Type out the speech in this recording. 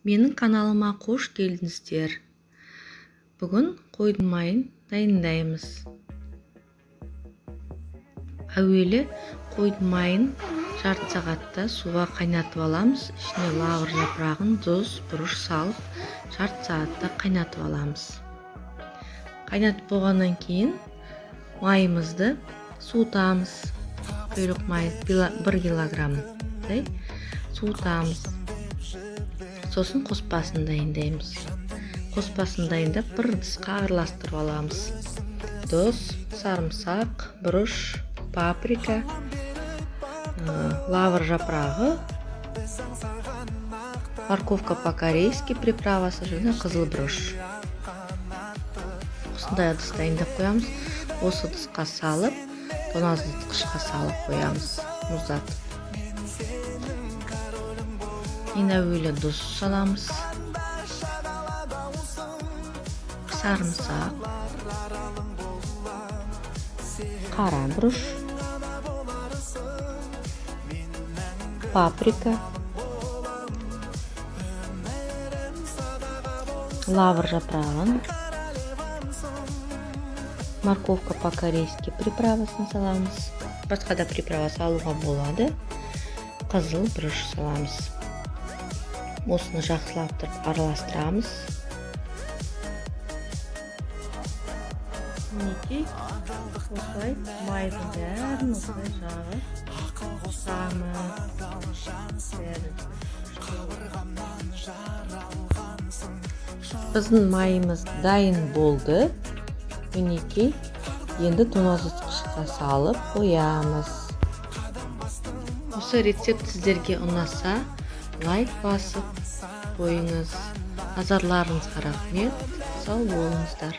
Менің каналыма қош келдіңіздер. Бүгін қойдың майын дайындаймыз. Әуелі қойдың майын жарты сағатта суға қайнатып аламыз. Ішіне лавр жапырағын, тұз, бұрыш салып, жарты сағатта қайнатып аламыз. Қайнатып болғаннан кейін майымызды суытамыз. Құйрық май 1 килограммдай суытамыз. Сосын қоспасын дайындаймыз. Қоспасын дайындап бір ыдысқа араластырып аламыз. Тұз, сарымсақ, бұрыш, паприка, лавр жапырағы, морковка по-корейски приправасы және қызыл бұрыш. Осындай ыдыс дайындап қоямыз. Осы ыдысқа салып, тоңазытқышқа салып қоямыз. Мұздатып. Ең әуелі тұз саламыз. Сарымсақ, қара бұрыш, паприка, лавр жапырағын, морковка по-корейски приправасын саламыз. Басқа да приправа салуға болады. Қызыл бұрыш саламыз. Осыны жақсылап тұрып араластырамыз. Мінекей, осылай майдың бәрін осылай жағып, Біздің майымыз дайын болды. Мінекей, енді тоңазытқышқа салып қоямыз. Осы рецепт сіздерге ұнаса, лайк басып қойыңыз. Назарларыңызға рахмет. Сау болыңыздар.